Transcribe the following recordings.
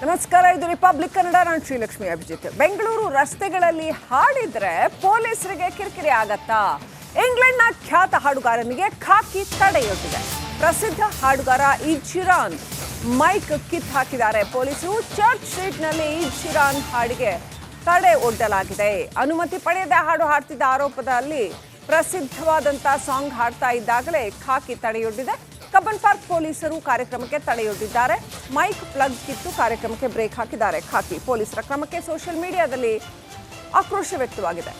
ನಮಸ್ಕಾರ, ಇದು ರಿಪಬ್ಲಿಕ್ ಕನ್ನಡ. ನಾನು ಶ್ರೀಲಕ್ಷ್ಮಿ ಅಭಿಜಿತ್. ಬೆಂಗಳೂರು ರಸ್ತೆಗಳಲ್ಲಿ ಹಾಡಿದ್ರೆ ಪೊಲೀಸರಿಗೆ ಕಿರಿಕಿರಿ ಆಗತ್ತಾ? ಇಂಗ್ಲೆಂಡ್ನ ಖ್ಯಾತ ಹಾಡುಗಾರನಿಗೆ ಖಾಕಿ ತಡೆಯೊಡ್ಡಿದೆ. ಪ್ರಸಿದ್ಧ ಹಾಡುಗಾರ ಇದ್ ಶೀರನ್ ಮೈಕ್ ಕಿತ್ ಹಾಕಿದ್ದಾರೆ ಪೊಲೀಸರು. ಚರ್ಚ್ ಸ್ಟ್ರೀಟ್ನಲ್ಲಿ ಇದ್ ಶೀರನ್ ಹಾಡಿಗೆ ತಡೆ ಒಡ್ಡಲಾಗಿದೆ. ಅನುಮತಿ ಪಡೆಯದೆ ಹಾಡು ಹಾಡ್ತಿದ್ದ ಆರೋಪದಲ್ಲಿ ಪ್ರಸಿದ್ಧವಾದಂಥ ಸಾಂಗ್ ಹಾಡ್ತಾ ಇದ್ದಾಗಲೇ ಖಾಕಿ ತಡೆಯೊಡ್ಡಿದೆ. ಕಬ್ಬನ್ ಪಾರ್ಕ್ ಪೊಲೀಸರು ಕಾರ್ಯಕ್ರಮಕ್ಕೆ ತಡೆಯೊಡ್ಡಿದ್ದಾರೆ. ಮೈಕ್ ಪ್ಲಗ್ ಕಿತ್ತು ಕಾರ್ಯಕ್ರಮಕ್ಕೆ ಬ್ರೇಕ್ ಹಾಕಿದ್ದಾರೆ ಖಾಕಿ. ಪೊಲೀಸರ ಕ್ರಮಕ್ಕೆ ಸೋಷಿಯಲ್ ಮೀಡಿಯಾದಲ್ಲಿ ಆಕ್ರೋಶ ವ್ಯಕ್ತವಾಗಿದೆ.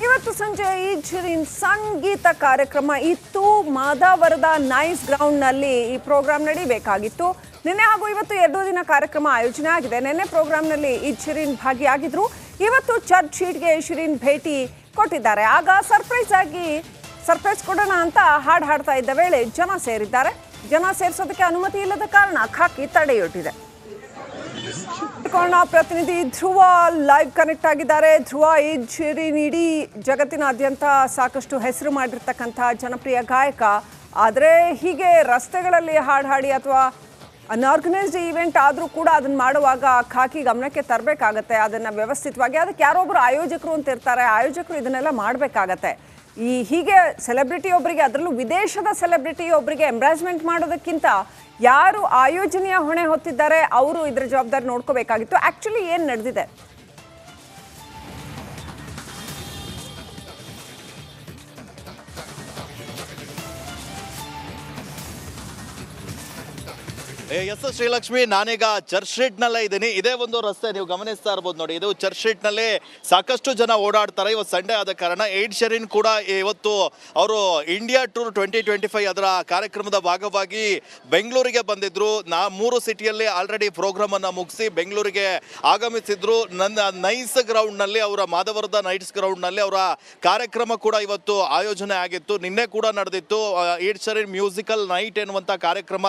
ಇವತ್ತು ಸಂಜೆ ಇದ್ ಶೀರನ್ ಸಂಗೀತ ಕಾರ್ಯಕ್ರಮ ಇತ್ತು. ಮಾದಾವರದ ನೈಸ್ ಗ್ರೌಂಡ್ನಲ್ಲಿ ಈ ಪ್ರೋಗ್ರಾಂ ನಡೀಬೇಕಾಗಿತ್ತು. ನಿನ್ನೆ ಹಾಗೂ ಇವತ್ತು 2 ದಿನ ಕಾರ್ಯಕ್ರಮ ಆಯೋಜನೆ ಆಗಿದೆ. ನಿನ್ನೆ ಪ್ರೋಗ್ರಾಂನಲ್ಲಿ ಇದ್ ಶೀರನ್ ಭಾಗಿಯಾಗಿದ್ರು. ಇವತ್ತು ಚರ್ಚ್ ಸ್ಟ್ರೀಟ್ಗೆ ಶೀರನ್ ಭೇಟಿ ಕೊಟ್ಟಿದ್ದಾರೆ. ಆಗ ಸರ್ಪ್ರೈಸ್ ಕೊಡೋಣ ಅಂತ ಹಾಡ್ತಾ ಇದ್ದ ವೇಳೆ ಜನ ಸೇರಿದ್ದಾರೆ. ಜನ ಸೇರಿಸೋದಕ್ಕೆ ಅನುಮತಿ ಇಲ್ಲದ ಕಾರಣ ಖಾಕಿ ತಡೆಯೊಡ್ಡಿದೆ. ಪ್ರತಿನಿಧಿ ಧ್ರುವ ಲೈವ್ ಕನೆಕ್ಟ್ ಆಗಿದ್ದಾರೆ. ಧ್ರುವ, ಇದ್ ಶೀರನ್ ಇಡೀ ಜಗತ್ತಿನಾದ್ಯಂತ ಸಾಕಷ್ಟು ಹೆಸರು ಮಾಡಿರ್ತಕ್ಕಂಥ ಜನಪ್ರಿಯ ಗಾಯಕ. ಆದರೆ ಹೀಗೆ ರಸ್ತೆಗಳಲ್ಲಿ ಹಾಡಿ ಅಥವಾ ಅನ್ಆರ್ಗನೈಸ್ಡ್ ಈವೆಂಟ್ ಆದರೂ ಕೂಡ ಅದನ್ನು ಮಾಡುವಾಗ ಖಾಕಿ ಗಮನಕ್ಕೆ ತರಬೇಕಾಗತ್ತೆ. ಅದನ್ನು ವ್ಯವಸ್ಥಿತವಾಗಿ ಅದಕ್ಕೆ ಯಾರೊಬ್ಬರು ಆಯೋಜಕರು ಅಂತ ಇರ್ತಾರೆ. ಆಯೋಜಕರು ಇದನ್ನೆಲ್ಲ ಮಾಡಬೇಕಾಗತ್ತೆ. ಹೀಗೆ ಸೆಲೆಬ್ರಿಟಿ ಒಬ್ಬರಿಗೆ, ಅದರಲ್ಲೂ ವಿದೇಶದ ಸೆಲೆಬ್ರಿಟಿ ಒಬ್ಬರಿಗೆ ಎಂಬ್ರಾಸ್ಮೆಂಟ್ ಮಾಡೋದಕ್ಕಿಂತ ಯಾರು ಆಯೋಜನೆಯ ಹೊಣೆ ಹೊತ್ತಿದ್ದಾರೆ ಅವರು ಇದರ ಜವಾಬ್ದಾರಿ ನೋಡ್ಕೋಬೇಕಾಗಿತ್ತು. ಆ್ಯಕ್ಚುಲಿ ಏನು ನಡೆದಿದೆ? ಎಸ್ ಶ್ರೀಲಕ್ಷ್ಮಿ, ನಾನೀಗ ಚರ್ಚ್ ಸ್ಟ್ರೀಟ್ನಲ್ಲೇ ಇದ್ದೀನಿ. ಇದೇ ಒಂದು ರಸ್ತೆ ನೀವು ಗಮನಿಸ್ತಾ ಇರ್ಬೋದು ನೋಡಿ. ಇದು ಚರ್ಚ್ ಸ್ಟ್ರೀಟ್ನಲ್ಲಿ ಸಾಕಷ್ಟು ಜನ ಓಡಾಡ್ತಾರೆ. ಇವತ್ತು ಸಂಡೇ ಆದ ಕಾರಣ ಇದ್ ಶೀರನ್ ಕೂಡ ಇವತ್ತು ಅವರು ಇಂಡಿಯಾ ಟೂರ್ 2025 ಅದರ ಕಾರ್ಯಕ್ರಮದ ಭಾಗವಾಗಿ ಬೆಂಗಳೂರಿಗೆ ಬಂದಿದ್ರು. 3 ಸಿಟಿಯಲ್ಲಿ ಆಲ್ರೆಡಿ ಪ್ರೋಗ್ರಾಮ್ ಅನ್ನು ಮುಗಿಸಿ ಬೆಂಗಳೂರಿಗೆ ಆಗಮಿಸಿದ್ರು. ನೈಸ್ ಗ್ರೌಂಡ್ನಲ್ಲಿ, ಅವರ ಮಾದವರದ ನೈಟ್ಸ್ ಗ್ರೌಂಡ್ನಲ್ಲಿ ಅವರ ಕಾರ್ಯಕ್ರಮ ಕೂಡ ಇವತ್ತು ಆಯೋಜನೆ ಆಗಿತ್ತು. ನಿನ್ನೆ ಕೂಡ ನಡೆದಿತ್ತು. ಇದ್ ಶೀರನ್ ಮ್ಯೂಸಿಕಲ್ ನೈಟ್ ಎನ್ನುವಂಥ ಕಾರ್ಯಕ್ರಮ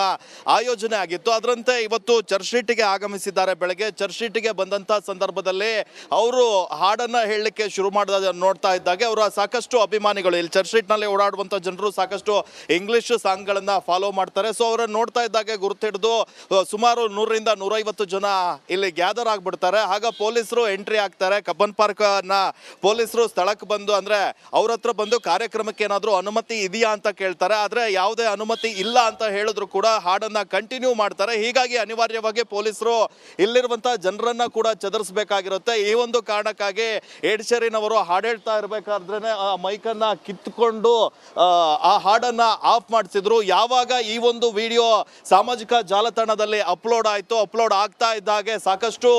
ಆಯೋಜನೆ ಆಗಿತ್ತು. ಅದರಂತೆ ಇವತ್ತು ಚರ್ಚ್ ಸ್ಟ್ರೀಟ್ಗೆ ಆಗಮಿಸಿದ್ದಾರೆ. ಬೆಳಗ್ಗೆ ಚರ್ಚ್ ಸ್ಟ್ರೀಟ್ಗೆ ಬಂದಂತ ಸಂದರ್ಭದಲ್ಲಿ ಅವರು ಹಾಡನ್ನ ಹೇಳಲಿಕ್ಕೆ ಶುರು ಮಾಡಿದ ನೋಡ್ತಾ ಇದ್ದಾಗೆ ಅವರ ಸಾಕಷ್ಟು ಅಭಿಮಾನಿಗಳು, ಇಲ್ಲಿ ಚರ್ಚ್ ಸ್ಟ್ರೀಟ್ ನಲ್ಲಿ ಓಡಾಡುವಂತ ಜನರು ಸಾಕಷ್ಟು ಇಂಗ್ಲಿಷ್ ಸಾಂಗ್ ಗಳನ್ನ ಫಾಲೋ ಮಾಡ್ತಾರೆ. ಸೊ ಅವರನ್ನು ನೋಡ್ತಾ ಇದ್ದಾಗೆ ಗುರುತಿಡಿದು ಸುಮಾರು 100ರಿಂದ 150 ಜನ ಇಲ್ಲಿ ಗ್ಯಾದರ್ ಆಗ್ಬಿಡ್ತಾರೆ. ಆಗ ಪೊಲೀಸರು ಎಂಟ್ರಿ ಆಗ್ತಾರೆ. ಕಬ್ಬನ್ ಪಾರ್ಕ್ ನ ಪೊಲೀಸರು ಸ್ಥಳಕ್ಕೆ ಬಂದು, ಅಂದ್ರೆ ಅವ್ರ ಹತ್ರ ಬಂದು ಕಾರ್ಯಕ್ರಮಕ್ಕೆ ಏನಾದ್ರು ಅನುಮತಿ ಇದೆಯಾ ಅಂತ ಕೇಳ್ತಾರೆ. ಆದ್ರೆ ಯಾವುದೇ ಅನುಮತಿ ಇಲ್ಲ ಅಂತ ಹೇಳಿದ್ರು ಕೂಡ ಹಾಡನ್ನ ಕಂಟಿನ್ಯೂ ಮಾಡ್ತಾರೆ. ಹೀಗಾಗಿ ಅನಿವಾರ್ಯವಾಗಿ ಪೊಲೀಸರು ಇಲ್ಲಿರುವಂತಹ ಜನರನ್ನ ಕೂಡ ಚದರಿಸಬೇಕಾಗಿರುತ್ತೆ. ಈ ಒಂದು ಕಾರಣಕ್ಕಾಗಿ ಇದ್ ಶೀರನ್ ಅವರು ಹಾಡು ಹೇಳ್ತಾ ಇರಬೇಕಾದ್ರೆ ಆ ಮೈಕನ್ನ ಕಿತ್ಕೊಂಡು ಆ ಹಾಡನ್ನ ಆಫ್ ಮಾಡಿಸಿದ್ರು. ಯಾವಾಗ ಈ ಒಂದು ವಿಡಿಯೋ ಸಾಮಾಜಿಕ ಜಾಲತಾಣದಲ್ಲಿ ಅಪ್ಲೋಡ್ ಆಯ್ತು, ಅಪ್ಲೋಡ್ ಆಗ್ತಾ ಇದ್ದಾಗೆ ಸಾಕಷ್ಟು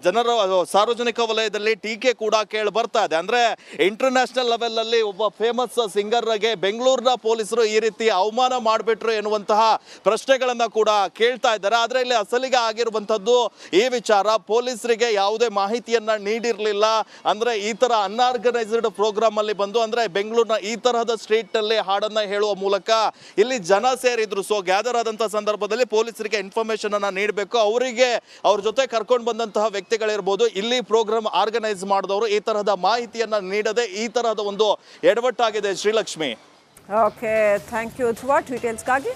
ಜನರ ಸಾರ್ವಜನಿಕ ವಲಯದಲ್ಲಿ ಟೀಕೆ ಕೂಡ ಕೇಳಿ ಬರ್ತಾ ಇದೆ. ಅಂದ್ರೆ ಇಂಟರ್ನ್ಯಾಷನಲ್ ಲೆವೆಲ್ ಅಲ್ಲಿ ಒಬ್ಬ ಫೇಮಸ್ ಸಿಂಗರ್ಗೆ ಬೆಂಗಳೂರಿನ ಪೊಲೀಸರು ಈ ರೀತಿ ಅವಮಾನ ಮಾಡಿಬಿಟ್ರು ಎನ್ನುವಂತಹ ಪ್ರಶ್ನೆಗಳನ್ನ ಕೂಡ ಕೇಳ್ತಾ ಇದ್ದಾರೆ. ಆದ್ರೆ ಇಲ್ಲಿ ಅಸಲಿಗೆ ಆಗಿರುವಂತದ್ದು ಈ ವಿಚಾರ, ಪೊಲೀಸರಿಗೆ ಯಾವುದೇ ಮಾಹಿತಿಯನ್ನ ನೀಡಿರಲಿಲ್ಲ. ಅಂದ್ರೆ ಈ ತರ ಅನ್ಆರ್ಗನೈಸ್ಡ್ ಪ್ರೋಗ್ರಾಮ್ ಅಲ್ಲಿ ಬಂದು, ಅಂದ್ರೆ ಬೆಂಗಳೂರಿನ ಈ ತರಹದ ಸ್ಟ್ರೀಟ್ ನಲ್ಲಿ ಹಾಡನ್ನ ಹೇಳುವ ಮೂಲಕ ಇಲ್ಲಿ ಜನ ಸೇರಿದ್ರು. ಸೊ ಗ್ಯಾದರ್ ಆದಂತಹ ಸಂದರ್ಭದಲ್ಲಿ ಪೊಲೀಸರಿಗೆ ಇನ್ಫಾರ್ಮೇಶನ್ ಅನ್ನ ನೀಡಬೇಕು. ಅವರಿಗೆ ಅವ್ರ ಜೊತೆ ಕರ್ಕೊಂಡು ಬಂದಂತಹ ವ್ಯಕ್ತಿಗಳಿರ್ಬೋದು, ಇಲ್ಲಿ ಪ್ರೋಗ್ರಾಮ್ ಆರ್ಗನೈಸ್ ಮಾಡಿದವರು ಈ ತರಹದ ಮಾಹಿತಿಯನ್ನ ನೀಡದೆ ಈ ತರಹದ ಒಂದು ಎಡವಟ್ಟಾಗಿದೆ. Srilakshmi, okay, thank you Dhruva ಡೀಟೇಲ್ಸ್ಗಾಗಿ.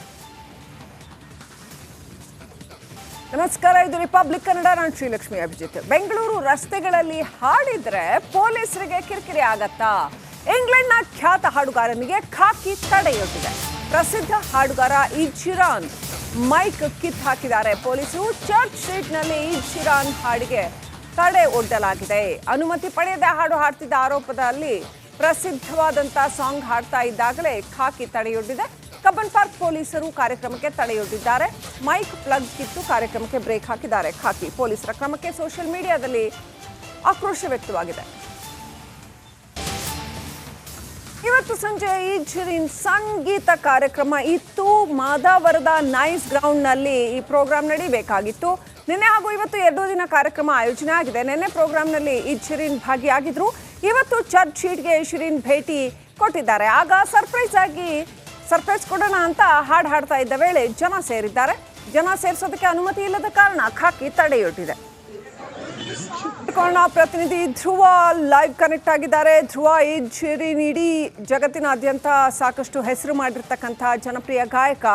ನಮಸ್ಕಾರ, ಇದು ರಿಪಬ್ಲಿಕ್ ಕನ್ನಡ. ನಾನು ಶ್ರೀಲಕ್ಷ್ಮಿ ಅಭಿಜಿತ್. ಬೆಂಗಳೂರು ರಸ್ತೆಗಳಲ್ಲಿ ಹಾಡಿದ್ರೆ ಪೊಲೀಸರಿಗೆ ಕಿರಿಕಿರಿ ಆಗತ್ತಾ? ಇಂಗ್ಲೆಂಡ್ನ ಖ್ಯಾತ ಹಾಡುಗಾರನಿಗೆ ಖಾಕಿ ತಡೆಯೊಡ್ಡಿದೆ. ಪ್ರಸಿದ್ಧ ಹಾಡುಗಾರ ಇದ್ ಶೀರನ್ ಮೈಕ್ ಕಿತ್ ಹಾಕಿದ್ದಾರೆ ಪೊಲೀಸರು. ಚರ್ಚ್ ಸ್ಟ್ರೀಟ್ನಲ್ಲಿ ಇದ್ ಶೀರನ್ ಹಾಡಿಗೆ ತಡೆ ಒಡ್ಡಲಾಗಿದೆ. ಅನುಮತಿ ಪಡೆಯದೆ ಹಾಡು ಹಾಡ್ತಿದ್ದ ಆರೋಪದಲ್ಲಿ ಪ್ರಸಿದ್ಧವಾದಂಥ ಸಾಂಗ್ ಹಾಡ್ತಾ ಇದ್ದಾಗಲೇ ಖಾಕಿ ತಡೆಯೊಡ್ಡಿದೆ. ಕಬ್ಬನ್ ಪಾರ್ಕ್ ಪೊಲೀಸರು ಕಾರ್ಯಕ್ರಮಕ್ಕೆ ತಡೆಯೊಡ್ಡಿದ್ದಾರೆ. ಮೈಕ್ ಪ್ಲಗ್ ಕಿತ್ತು ಕಾರ್ಯಕ್ರಮಕ್ಕೆ ಬ್ರೇಕ್ ಹಾಕಿದ್ದಾರೆ ಖಾಕಿ. ಪೊಲೀಸರ ಕ್ರಮಕ್ಕೆ ಸೋಷಿಯಲ್ ಮೀಡಿಯಾದಲ್ಲಿ ಆಕ್ರೋಶ ವ್ಯಕ್ತವಾಗಿದೆ. ಇವತ್ತು ಸಂಜೆ ಇದ್ ಶೀರನ್ ಸಂಗೀತ ಕಾರ್ಯಕ್ರಮ ಇತ್ತು. ಮಾದಾವರದ ನೈಸ್ ಗ್ರೌಂಡ್ನಲ್ಲಿ ಈ ಪ್ರೋಗ್ರಾಂ ನಡೀಬೇಕಾಗಿತ್ತು. ನಿನ್ನೆ ಹಾಗೂ ಇವತ್ತು 2 ದಿನ ಕಾರ್ಯಕ್ರಮ ಆಯೋಜನೆ ಆಗಿದೆ. ನಿನ್ನೆ ಪ್ರೋಗ್ರಾಂನಲ್ಲಿ ಇದ್ ಶೀರನ್ ಭಾಗಿಯಾಗಿದ್ರು. ಇವತ್ತು ಚರ್ಚ್ ಸ್ಟ್ರೀಟ್ಗೆ ಶೀರನ್ ಭೇಟಿ ಕೊಟ್ಟಿದ್ದಾರೆ. ಆಗ ಸರ್ಪ್ರೈಸ್ ಕೊಡೋಣ ಅಂತ ಹಾಡ್ತಾ ಇದ್ದ ವೇಳೆ ಜನ ಸೇರಿದ್ದಾರೆ. ಜನ ಸೇರಿಸೋದಕ್ಕೆ ಅನುಮತಿ ಇಲ್ಲದ ಕಾರಣ ಖಾಕಿ ತಡೆಯೊಡ್ಡಿದೆ. ಪ್ರತಿನಿಧಿ ಧ್ರುವ ಲೈವ್ ಕನೆಕ್ಟ್ ಆಗಿದ್ದಾರೆ. ಧ್ರುವ, ಇದ್ ಶೀರನ್ ಇಡೀ ಜಗತ್ತಿನಾದ್ಯಂತ ಸಾಕಷ್ಟು ಹೆಸರು ಮಾಡಿರ್ತಕ್ಕಂಥ ಜನಪ್ರಿಯ ಗಾಯಕ.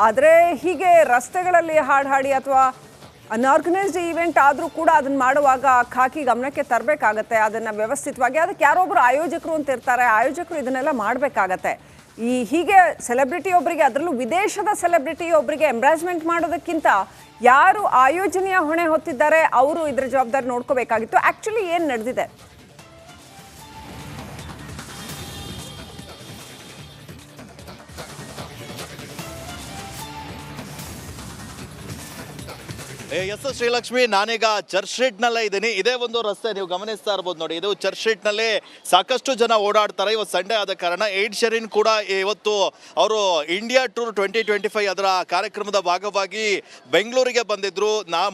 ಆದರೆ ಹೀಗೆ ರಸ್ತೆಗಳಲ್ಲಿ ಹಾಡು ಹಾಡಿ ಅಥವಾ ಅನ್ಆರ್ಗನೈಸ್ಡ್ ಈವೆಂಟ್ ಆದರೂ ಕೂಡ ಅದನ್ನ ಮಾಡುವಾಗ ಖಾಕಿ ಗಮನಕ್ಕೆ ತರಬೇಕಾಗತ್ತೆ. ಅದನ್ನು ವ್ಯವಸ್ಥಿತವಾಗಿ ಅದಕ್ಕೆ ಯಾರೊಬ್ಬರು ಆಯೋಜಕರು ಅಂತ ಇರ್ತಾರೆ, ಆಯೋಜಕರು ಇದನ್ನೆಲ್ಲ ಮಾಡಬೇಕಾಗತ್ತೆ. ಹೀಗೆ ಸೆಲೆಬ್ರಿಟಿ ಒಬ್ಬರಿಗೆ, ಅದರಲ್ಲೂ ವಿದೇಶದ ಸೆಲೆಬ್ರಿಟಿ ಒಬ್ಬರಿಗೆ ಎಂಬ್ರಾಸ್ಮೆಂಟ್ ಮಾಡೋದಕ್ಕಿಂತ ಯಾರು ಆಯೋಜನೆಯ ಹೊಣೆ ಹೊತ್ತಿದ್ದಾರೆ ಅವರು ಇದರ ಜವಾಬ್ದಾರಿ ನೋಡ್ಕೋಬೇಕಾಗಿತ್ತು. ಆ್ಯಕ್ಚುಲಿ ಏನು ನಡೆದಿದೆ? ಎಸ್ ಶ್ರೀಲಕ್ಷ್ಮಿ, ನಾನೀಗ ಚರ್ಚ್ ಸ್ಟ್ರೀಟ್ ನಲ್ಲೇ ಇದ್ದೀನಿ. ಇದೇ ಒಂದು ರಸ್ತೆ ನೀವು ಗಮನಿಸ್ತಾ ಇರ್ಬೋದು ನೋಡಿ. ಇದು ಚರ್ಚ್ ಸ್ಟ್ರೀಟ್ ನಲ್ಲಿ ಸಾಕಷ್ಟು ಜನ ಓಡಾಡ್ತಾರೆ. ಇವತ್ತು ಸಂಡೇ ಆದ ಕಾರಣ ಎಡ್ ಶೀರನ್ ಕೂಡ ಇವತ್ತು ಅವರು ಇಂಡಿಯಾ ಟೂರ್ 2025 ಅದರ ಕಾರ್ಯಕ್ರಮದ ಭಾಗವಾಗಿ ಬೆಂಗಳೂರಿಗೆ ಬಂದಿದ್ರು.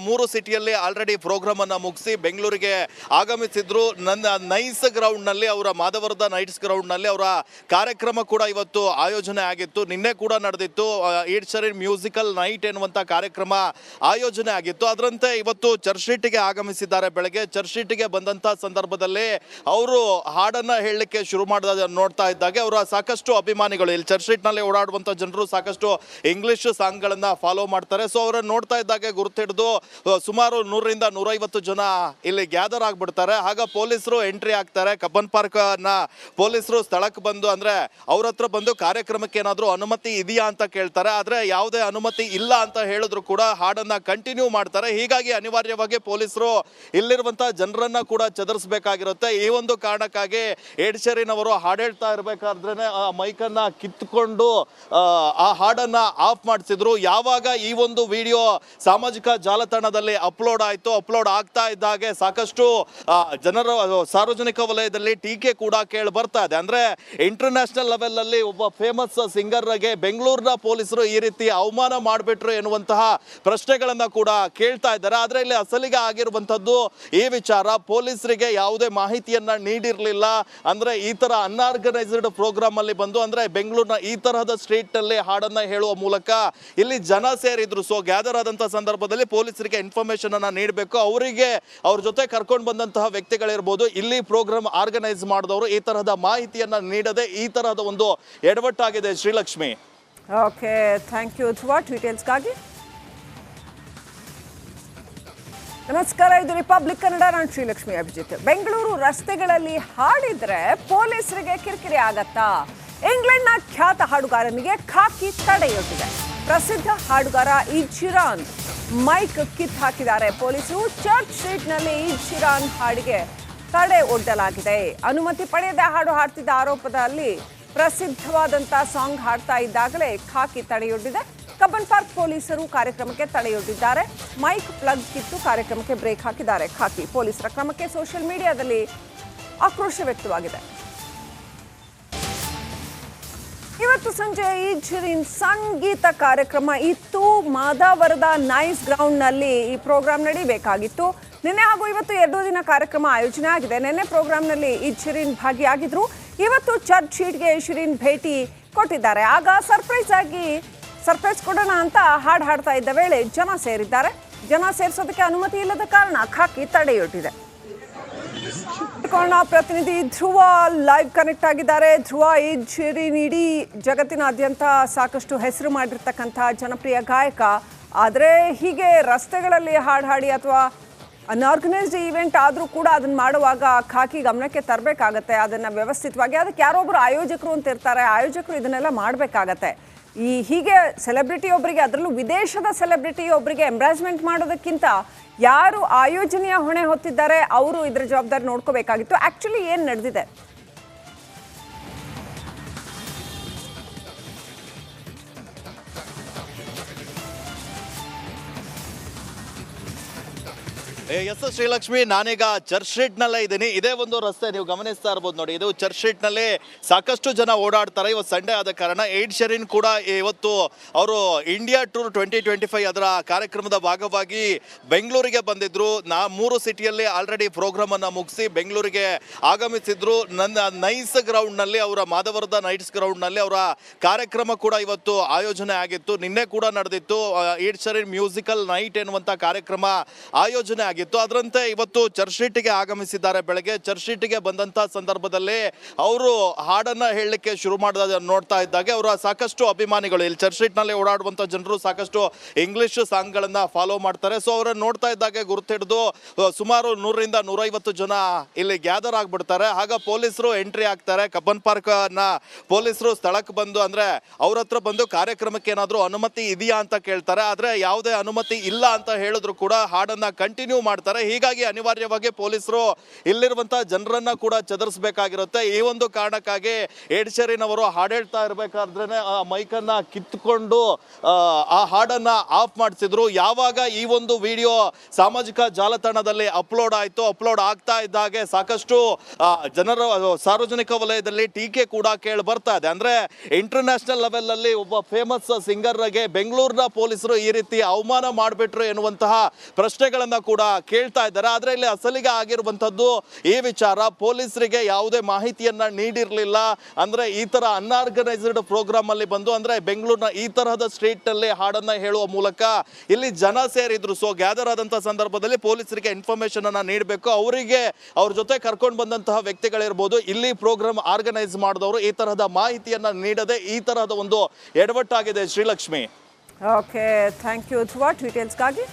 3 ಸಿಟಿಯಲ್ಲಿ ಆಲ್ರೆಡಿ ಪ್ರೋಗ್ರಾಮ್ ಅನ್ನ ಮುಗಿಸಿ ಬೆಂಗಳೂರಿಗೆ ಆಗಮಿಸಿದ್ರು. ನನ್ನ ನೈಸ್ ಗ್ರೌಂಡ್ ನಲ್ಲಿ, ಅವರ ಮಾಧವರದ ನೈಟ್ಸ್ ಗ್ರೌಂಡ್ ನಲ್ಲಿ ಅವರ ಕಾರ್ಯಕ್ರಮ ಕೂಡ ಇವತ್ತು ಆಯೋಜನೆ ಆಗಿತ್ತು. ನಿನ್ನೆ ಕೂಡ ನಡೆದಿತ್ತು. ಎಡ್ ಶೀರನ್ ಮ್ಯೂಸಿಕಲ್ ನೈಟ್ ಎನ್ನುವಂತ ಕಾರ್ಯಕ್ರಮ ಆಯೋಜನೆ ಆಗಿತ್ತು. ಅದರಂತೆ ಇವತ್ತು ಚರ್ಚ್ ಸ್ಟ್ರೀಟ್ಗೆ ಆಗಮಿಸಿದ್ದಾರೆ. ಬೆಳಗ್ಗೆ ಚರ್ಚ್ ಸ್ಟ್ರೀಟ್ಗೆ ಬಂದಂತ ಸಂದರ್ಭದಲ್ಲಿ ಅವರು ಹಾಡನ್ನ ಹೇಳಲಿಕ್ಕೆ ಶುರು ಮಾಡಿದ ನೋಡ್ತಾ ಇದ್ದಾಗೆ ಅವರ ಸಾಕಷ್ಟು ಅಭಿಮಾನಿಗಳು, ಇಲ್ಲಿ ಚರ್ಚ್ ಸ್ಟ್ರೀಟ್ ನಲ್ಲಿ ಓಡಾಡುವಂತ ಜನರು ಸಾಕಷ್ಟು ಇಂಗ್ಲಿಷ್ ಸಾಂಗ್ ಗಳನ್ನ ಫಾಲೋ ಮಾಡ್ತಾರೆ. ಸೊ ಅವರನ್ನು ನೋಡ್ತಾ ಇದ್ದಾಗೆ ಗುರುತಿಡಿದು ಸುಮಾರು 100ರಿಂದ 150 ಜನ ಇಲ್ಲಿ ಗ್ಯಾದರ್ ಆಗ್ಬಿಡ್ತಾರೆ. ಆಗ ಪೊಲೀಸರು ಎಂಟ್ರಿ ಆಗ್ತಾರೆ. ಕಬ್ಬನ್ ಪಾರ್ಕ್ ನ ಪೊಲೀಸರು ಸ್ಥಳಕ್ಕೆ ಬಂದು, ಅಂದ್ರೆ ಅವ್ರ ಹತ್ರ ಬಂದು ಕಾರ್ಯಕ್ರಮಕ್ಕೆ ಏನಾದ್ರು ಅನುಮತಿ ಇದೆಯಾ ಅಂತ ಕೇಳ್ತಾರೆ. ಆದ್ರೆ ಯಾವುದೇ ಅನುಮತಿ ಇಲ್ಲ ಅಂತ ಹೇಳಿದ್ರು ಕೂಡ ಹಾಡನ್ನ ಕಂಟಿನ್ಯೂ ಮಾಡ್ತಾರೆ. ಹೀಗಾಗಿ ಅನಿವಾರ್ಯವಾಗಿ ಪೊಲೀಸರು ಇಲ್ಲಿರುವಂತಹ ಜನರನ್ನ ಕೂಡ ಚದರಿಸಬೇಕಾಗಿರುತ್ತೆ. ಈ ಒಂದು ಕಾರಣಕ್ಕಾಗಿ ಎಡ್ ಶೀರನ್ ಅವರು ಹಾಡು ಹೇಳ್ತಾ ಇರಬೇಕಾದ್ರೆ ಆ ಮೈಕನ್ನ ಕಿತ್ಕೊಂಡು ಆ ಹಾಡನ್ನ ಆಫ್ ಮಾಡಿಸಿದ್ರು. ಯಾವಾಗ ಈ ಒಂದು ವಿಡಿಯೋ ಸಾಮಾಜಿಕ ಜಾಲತಾಣದಲ್ಲಿ ಅಪ್ಲೋಡ್ ಆಯ್ತು, ಅಪ್ಲೋಡ್ ಆಗ್ತಾ ಇದ್ದಾಗೆ ಸಾಕಷ್ಟು ಜನರ ಸಾರ್ವಜನಿಕ ವಲಯದಲ್ಲಿ ಟೀಕೆ ಕೂಡ ಕೇಳಿ ಬರ್ತಾ ಇದೆ. ಅಂದ್ರೆ ಇಂಟರ್ನ್ಯಾಷನಲ್ ಲೆವೆಲ್ ಅಲ್ಲಿ ಒಬ್ಬ ಫೇಮಸ್ ಸಿಂಗರ್ಗೆ ಬೆಂಗಳೂರಿನ ಪೊಲೀಸರು ಈ ರೀತಿ ಅವಮಾನ ಮಾಡಿಬಿಟ್ರು ಎನ್ನುವಂತಹ ಪ್ರಶ್ನೆಗಳನ್ನ ಕೂಡ ಕೇಳ್ತಾ ಇದ್ದಾರೆ. ಆದ್ರೆ ಇಲ್ಲಿ ಅಸಲಿಗೆ ಆಗಿರುವಂತದ್ದು ಈ ವಿಚಾರ, ಪೊಲೀಸರಿಗೆ ಯಾವುದೇ ಮಾಹಿತಿಯನ್ನ ನೀಡಿರಲಿಲ್ಲ. ಅಂದ್ರೆ ಈ ತರ ಅನ್ಆರ್ಗನೈಸ್ಡ್ ಪ್ರೋಗ್ರಾಮ್ ಅಲ್ಲಿ ಬಂದು, ಅಂದ್ರೆ ಬೆಂಗಳೂರಿನ ಈ ತರಹದ ಸ್ಟ್ರೀಟ್ ನಲ್ಲಿ ಹಾಡನ್ನ ಹೇಳುವ ಮೂಲಕ ಇಲ್ಲಿ ಜನ ಸೇರಿದ್ರು. ಸೊ ಗ್ಯಾದರ್ ಆದಂತಹ ಸಂದರ್ಭದಲ್ಲಿ ಪೊಲೀಸರಿಗೆ ಇನ್ಫಾರ್ಮೇಶನ್ ಅನ್ನ ನೀಡಬೇಕು. ಅವರಿಗೆ ಅವ್ರ ಜೊತೆ ಕರ್ಕೊಂಡು ಬಂದಂತಹ ವ್ಯಕ್ತಿಗಳಿರ್ಬೋದು, ಇಲ್ಲಿ ಪ್ರೋಗ್ರಾಮ್ ಆರ್ಗನೈಸ್ ಮಾಡಿದವರು ಈ ತರಹದ ಮಾಹಿತಿಯನ್ನ ನೀಡದೆ ಈ ತರಹದ ಒಂದು ಎಡವಟ್ಟಾಗಿದೆ. Srilakshmi, okay, thank you Dhruva ಡೀಟೇಲ್ಸ್ಗಾಗಿ. ನಮಸ್ಕಾರ, ಇದು ರಿಪಬ್ಲಿಕ್ ಕನ್ನಡ. ನಾನು ಶ್ರೀಲಕ್ಷ್ಮಿ ಅಭಿಜಿತ್. ಬೆಂಗಳೂರು ರಸ್ತೆಗಳಲ್ಲಿ ಹಾಡಿದ್ರೆ ಪೊಲೀಸರಿಗೆ ಕಿರಿಕಿರಿ ಆಗತ್ತಾ? ಇಂಗ್ಲೆಂಡ್ನ ಖ್ಯಾತ ಹಾಡುಗಾರನಿಗೆ ಖಾಕಿ ತಡೆಯೊಡ್ಡಿದೆ. ಪ್ರಸಿದ್ಧ ಹಾಡುಗಾರ ಇಡ್ ಶೀರನ್ ಮೈಕ್ ಕಿತ್ ಹಾಕಿದ್ದಾರೆ ಪೊಲೀಸರು. ಚರ್ಚ್ ಸ್ಟ್ರೀಟ್ನಲ್ಲಿ ಇಡ್ ಶೀರನ್ ಹಾಡಿಗೆ ತಡೆ ಒಡ್ಡಲಾಗಿದೆ. ಅನುಮತಿ ಪಡೆಯದೆ ಹಾಡು ಹಾಡ್ತಿದ್ದ ಆರೋಪದಲ್ಲಿ ಪ್ರಸಿದ್ಧವಾದಂಥ ಸಾಂಗ್ ಹಾಡ್ತಾ ಇದ್ದಾಗಲೇ ಖಾಕಿ ತಡೆಯೊಡ್ಡಿದೆ. ಕಬ್ಬನ್ ಪಾರ್ಕ್ ಪೊಲೀಸರು ಕಾರ್ಯಕ್ರಮಕ್ಕೆ ತಡೆಯೊಡ್ಡಿದ್ದಾರೆ. ಮೈಕ್ ಪ್ಲಗ್ ಕಿತ್ತು ಕಾರ್ಯಕ್ರಮಕ್ಕೆ ಬ್ರೇಕ್ ಹಾಕಿದ್ದಾರೆ ಖಾಕಿ. ಪೊಲೀಸರ ಕ್ರಮಕ್ಕೆ ಸೋಷಿಯಲ್ ಮೀಡಿಯಾದಲ್ಲಿ ಆಕ್ರೋಶ ವ್ಯಕ್ತವಾಗಿದೆ. ಇವತ್ತು ಸಂಜೆ ಇಡ್ ಶೀರನ್ ಸಂಗೀತ ಕಾರ್ಯಕ್ರಮ ಇತ್ತು. ಮಾದಾವರದ ನೈಸ್ ಗ್ರೌಂಡ್ನಲ್ಲಿ ಈ ಪ್ರೋಗ್ರಾಂ ನಡೀಬೇಕಾಗಿತ್ತು. ನಿನ್ನೆ ಹಾಗೂ ಇವತ್ತು 2 ದಿನ ಕಾರ್ಯಕ್ರಮ ಆಯೋಜನೆ ಆಗಿದೆ. ನಿನ್ನೆ ಪ್ರೋಗ್ರಾಂನಲ್ಲಿ ಇಡ್ ಶೀರನ್ ಭಾಗಿಯಾಗಿದ್ರು. ಇವತ್ತು ಚರ್ಚ್ ಸ್ಟ್ರೀಟ್ಗೆ ಶೀರನ್ ಭೇಟಿ ಕೊಟ್ಟಿದ್ದಾರೆ. ಆಗ ಸರ್ಪ್ರೈಸ್ ಕೊಡೋಣ ಅಂತ ಹಾಡು ಹಾಡ್ತಾ ಇದ್ದ ವೇಳೆ ಜನ ಸೇರಿದ್ದಾರೆ. ಜನ ಸೇರಿಸೋದಕ್ಕೆ ಅನುಮತಿ ಇಲ್ಲದ ಕಾರಣ ಖಾಕಿ ತಡೆಯೊಡ್ಡಿದೆ. ಪ್ರತಿನಿಧಿ ಧ್ರುವ ಲೈವ್ ಕನೆಕ್ಟ್ ಆಗಿದ್ದಾರೆ. ಧ್ರುವ, ಇಡ್ ಶೀರನ್ ಇಡೀ ಜಗತ್ತಿನಾದ್ಯಂತ ಸಾಕಷ್ಟು ಹೆಸರು ಮಾಡಿರ್ತಕ್ಕಂಥ ಜನಪ್ರಿಯ ಗಾಯಕ. ಆದರೆ ಹೀಗೆ ರಸ್ತೆಗಳಲ್ಲಿ ಹಾಡು ಹಾಡಿ ಅಥವಾ ಅನ್ಆರ್ಗನೈಸ್ಡ್ ಈವೆಂಟ್ ಆದರೂ ಕೂಡ ಅದನ್ನ ಮಾಡುವಾಗ ಖಾಕಿ ಗಮನಕ್ಕೆ ತರಬೇಕಾಗತ್ತೆ. ಅದನ್ನು ವ್ಯವಸ್ಥಿತವಾಗಿ ಅದಕ್ಕೆ ಯಾರೊಬ್ಬರು ಆಯೋಜಕರು ಅಂತ ಇರ್ತಾರೆ, ಆಯೋಜಕರು ಇದನ್ನೆಲ್ಲ ಮಾಡಬೇಕಾಗತ್ತೆ. ಹೀಗೆ ಸೆಲೆಬ್ರಿಟಿ ಒಬ್ಬರಿಗೆ, ಅದರಲ್ಲೂ ವಿದೇಶದ ಸೆಲೆಬ್ರಿಟಿ ಒಬ್ಬರಿಗೆ ಎಂಬ್ರಾಸ್ಮೆಂಟ್ ಮಾಡೋದಕ್ಕಿಂತ ಯಾರು ಆಯೋಜನೆಯ ಹೊಣೆ ಹೊತ್ತಿದ್ದಾರೆ ಅವರು ಇದರ ಜವಾಬ್ದಾರಿ ನೋಡ್ಕೋಬೇಕಾಗಿತ್ತು. ಆ್ಯಕ್ಚುಲಿ ಏನು ನಡೆದಿದೆ? ಎಸ್ ಶ್ರೀಲಕ್ಷ್ಮಿ, ನಾನೀಗ ಚರ್ಚ್ ಸ್ಟ್ರೀಟ್ ನಲ್ಲೇ ಇದ್ದೀನಿ. ಇದೇ ಒಂದು ರಸ್ತೆ ನೀವು ಗಮನಿಸ್ತಾ ಇರ್ಬೋದು ನೋಡಿ. ಇದು ಚರ್ಚ್ ಸ್ಟ್ರೀಟ್ ನಲ್ಲಿ ಸಾಕಷ್ಟು ಜನ ಓಡಾಡ್ತಾರೆ. ಇವತ್ತು ಸಂಡೇ ಆದ ಕಾರಣ ಎಡ್ ಶೀರನ್ ಕೂಡ ಇವತ್ತು ಅವರು ಇಂಡಿಯಾ ಟೂರ್ 2025 ಅದರ ಕಾರ್ಯಕ್ರಮದ ಭಾಗವಾಗಿ ಬೆಂಗಳೂರಿಗೆ ಬಂದಿದ್ರು. 3 ಸಿಟಿಯಲ್ಲಿ ಆಲ್ರೆಡಿ ಪ್ರೋಗ್ರಾಮ್ ಅನ್ನ ಮುಗಿಸಿ ಬೆಂಗಳೂರಿಗೆ ಆಗಮಿಸಿದ್ರು. ನನ್ನ ನೈಸ್ ಗ್ರೌಂಡ್ ನಲ್ಲಿ, ಅವರ ಮಾಧವರದ ನೈಟ್ಸ್ ಗ್ರೌಂಡ್ ನಲ್ಲಿ ಅವರ ಕಾರ್ಯಕ್ರಮ ಕೂಡ ಇವತ್ತು ಆಯೋಜನೆ ಆಗಿತ್ತು. ನಿನ್ನೆ ಕೂಡ ನಡೆದಿತ್ತು. ಎಡ್ ಶೀರನ್ ಮ್ಯೂಸಿಕಲ್ ನೈಟ್ ಎನ್ನುವಂತ ಕಾರ್ಯಕ್ರಮ ಆಯೋಜನೆ ಆಗಿತ್ತು. ಅದರಂತೆ ಇವತ್ತು ಚರ್ಚ್ ಸ್ಟ್ರೀಟ್ಗೆ ಆಗಮಿಸಿದ್ದಾರೆ. ಬೆಳಗ್ಗೆ ಚರ್ಚ್ ಸ್ಟ್ರೀಟ್ಗೆ ಬಂದಂತ ಸಂದರ್ಭದಲ್ಲಿ ಅವರು ಹಾಡನ್ನ ಹೇಳಲಿಕ್ಕೆ ಶುರು ಮಾಡಿದ ನೋಡ್ತಾ ಇದ್ದಾಗೆ ಅವರ ಸಾಕಷ್ಟು ಅಭಿಮಾನಿಗಳು ಇಲ್ಲಿ ಚರ್ಚ್ ಸ್ಟ್ರೀಟ್ ನಲ್ಲಿ ಓಡಾಡುವಂತ ಜನರು ಸಾಕಷ್ಟು ಇಂಗ್ಲಿಷ್ ಸಾಂಗ್ ಗಳನ್ನ ಫಾಲೋ ಮಾಡ್ತಾರೆ. ಸೊ ಅವರನ್ನು ನೋಡ್ತಾ ಇದ್ದಾಗೆ ಗುರುತಿಡಿದು ಸುಮಾರು 100ರಿಂದ 150 ಜನ ಇಲ್ಲಿ ಗ್ಯಾದರ್ ಆಗ್ಬಿಡ್ತಾರೆ. ಆಗ ಪೊಲೀಸರು ಎಂಟ್ರಿ ಆಗ್ತಾರೆ. ಕಬ್ಬನ್ ಪಾರ್ಕ್ ನ ಪೊಲೀಸರು ಸ್ಥಳಕ್ಕೆ ಬಂದು ಅಂದ್ರೆ ಅವ್ರ ಹತ್ರ ಬಂದು ಕಾರ್ಯಕ್ರಮಕ್ಕೆ ಏನಾದ್ರು ಅನುಮತಿ ಇದೆಯಾ ಅಂತ ಕೇಳ್ತಾರೆ. ಆದ್ರೆ ಯಾವುದೇ ಅನುಮತಿ ಇಲ್ಲ ಅಂತ ಹೇಳಿದ್ರು ಕೂಡ ಹಾಡನ್ನ ಕಂಟಿನ್ಯೂ ಮಾಡ್ತಾರೆ. ಹೀಗಾಗಿ ಅನಿವಾರ್ಯವಾಗಿ ಪೊಲೀಸರು ಇಲ್ಲಿರುವಂತಹ ಜನರನ್ನ ಕೂಡ ಚದರಿಸಬೇಕಾಗಿರುತ್ತೆ. ಈ ಒಂದು ಕಾರಣಕ್ಕಾಗಿ ಎಡ್ ಶೀರನ್ ಅವರು ಹಾಡು ಹೇಳ್ತಾ ಇರಬೇಕಾದ್ರೆ ಆ ಮೈಕನ್ನ ಕಿತ್ಕೊಂಡು ಆ ಹಾಡನ್ನ ಆಫ್ ಮಾಡಿಸಿದ್ರು. ಯಾವಾಗ ಈ ಒಂದು ವಿಡಿಯೋ ಸಾಮಾಜಿಕ ಜಾಲತಾಣದಲ್ಲಿ ಅಪ್ಲೋಡ್ ಆಗ್ತಾ ಇದ್ದ ಹಾಗೆ ಸಾಕಷ್ಟು ಜನರ ಸಾರ್ವಜನಿಕ ವಲಯದಲ್ಲಿ ಟೀಕೆ ಕೂಡ ಕೇಳಿ ಬರ್ತಾ ಇದೆ. ಅಂದ್ರೆ ಇಂಟರ್ನ್ಯಾಷನಲ್ ಲೆವೆಲ್ ಅಲ್ಲಿ ಒಬ್ಬ ಫೇಮಸ್ ಸಿಂಗರ್ಗೆ ಬೆಂಗಳೂರಿನ ಪೊಲೀಸರು ಈ ರೀತಿ ಅವಮಾನ ಮಾಡಿಬಿಟ್ರು ಎನ್ನುವಂತಹ ಪ್ರಶ್ನೆಗಳನ್ನ ಕೂಡ ಕೇಳ್ತಾ ಇದ್ದಾರೆ. ಆದ್ರೆ ಇಲ್ಲಿ ಅಸಲಿಗೆ ಆಗಿರುವಂತದ್ದು ಈ ವಿಚಾರ, ಪೊಲೀಸರಿಗೆ ಯಾವುದೇ ಮಾಹಿತಿಯನ್ನ ನೀಡಿರಲಿಲ್ಲ. ಅಂದ್ರೆ ಈ ತರ ಅನ್ಆರ್ಗನೈಸ್ಡ್ ಪ್ರೋಗ್ರಾಮ್ ಅಲ್ಲಿ ಬಂದು ಅಂದ್ರೆ ಬೆಂಗಳೂರಿನ ಈ ತರಹದ ಸ್ಟ್ರೀಟ್ ಅಲ್ಲಿ ಹಾಡನ್ನ ಹೇಳುವ ಮೂಲಕ ಇಲ್ಲಿ ಜನ ಸೇರಿದ್ರು. ಸೊ ಗ್ಯಾದರ್ ಆದಂತಹ ಸಂದರ್ಭದಲ್ಲಿ ಪೊಲೀಸರಿಗೆ ಇನ್ಫಾರ್ಮೇಶನ್ ಅನ್ನ ನೀಡಬೇಕು. ಅವರಿಗೆ ಅವ್ರ ಜೊತೆ ಕರ್ಕೊಂಡು ಬಂದಂತಹ ವ್ಯಕ್ತಿಗಳಿರ್ಬೋದು, ಇಲ್ಲಿ ಪ್ರೋಗ್ರಾಮ್ ಆರ್ಗನೈಸ್ ಮಾಡಿದವರು ಈ ತರಹದ ಮಾಹಿತಿಯನ್ನ ನೀಡದೆ ಈ ತರಹದ ಒಂದು ಎಡವಟ್ಟಾಗಿದೆ. Srilakshmi. Okay, thank you Dhruva ಡೀಟೇಲ್ಸ್ಗಾಗಿ.